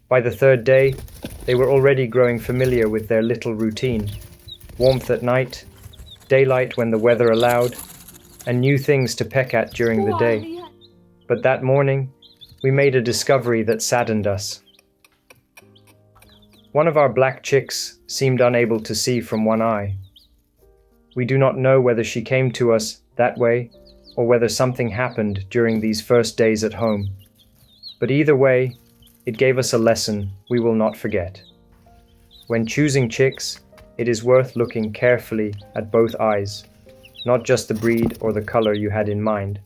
By the third day, they were already growing familiar with their little routine. Warmth at night, daylight when the weather allowed, and new things to peck at during the day. But that morning, we made a discovery that saddened us. One of our black chicks seemed unable to see from one eye. We do not know whether she came to us that way or whether something happened during these first days at home. But either way, it gave us a lesson we will not forget. When choosing chicks, it is worth looking carefully at both eyes, not just the breed or the color you had in mind.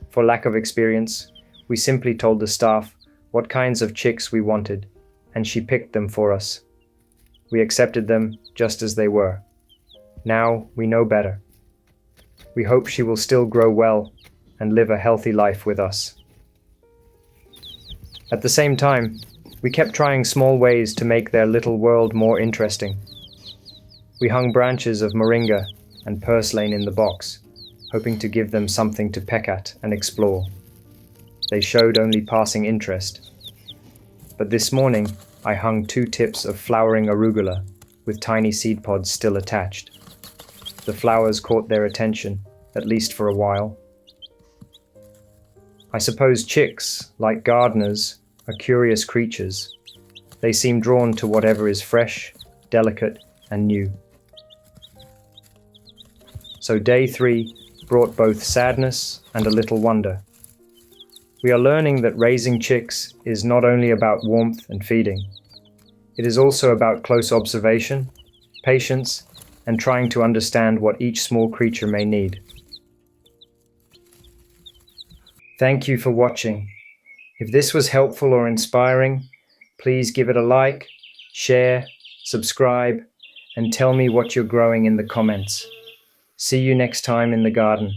For lack of experience, we simply told the staff what kinds of chicks we wanted, and she picked them for us. We accepted them just as they were. Now we know better. We hope she will still grow well and live a healthy life with us. At the same time, we kept trying small ways to make their little world more interesting. We hung branches of Moringa and Purslane in the box, hoping to give them something to peck at and explore. They showed only passing interest. But this morning, I hung 2 tips of flowering arugula with tiny seed pods still attached. The flowers caught their attention, at least for a while. I suppose chicks, like gardeners, are curious creatures. They seem drawn to whatever is fresh, delicate, and new. So day 3 brought both sadness and a little wonder. We are learning that raising chicks is not only about warmth and feeding. It is also about close observation, patience, and trying to understand what each small creature may need. Thank you for watching. If this was helpful or inspiring, please give it a like, share, subscribe, and tell me what you're growing in the comments. See you next time in the garden.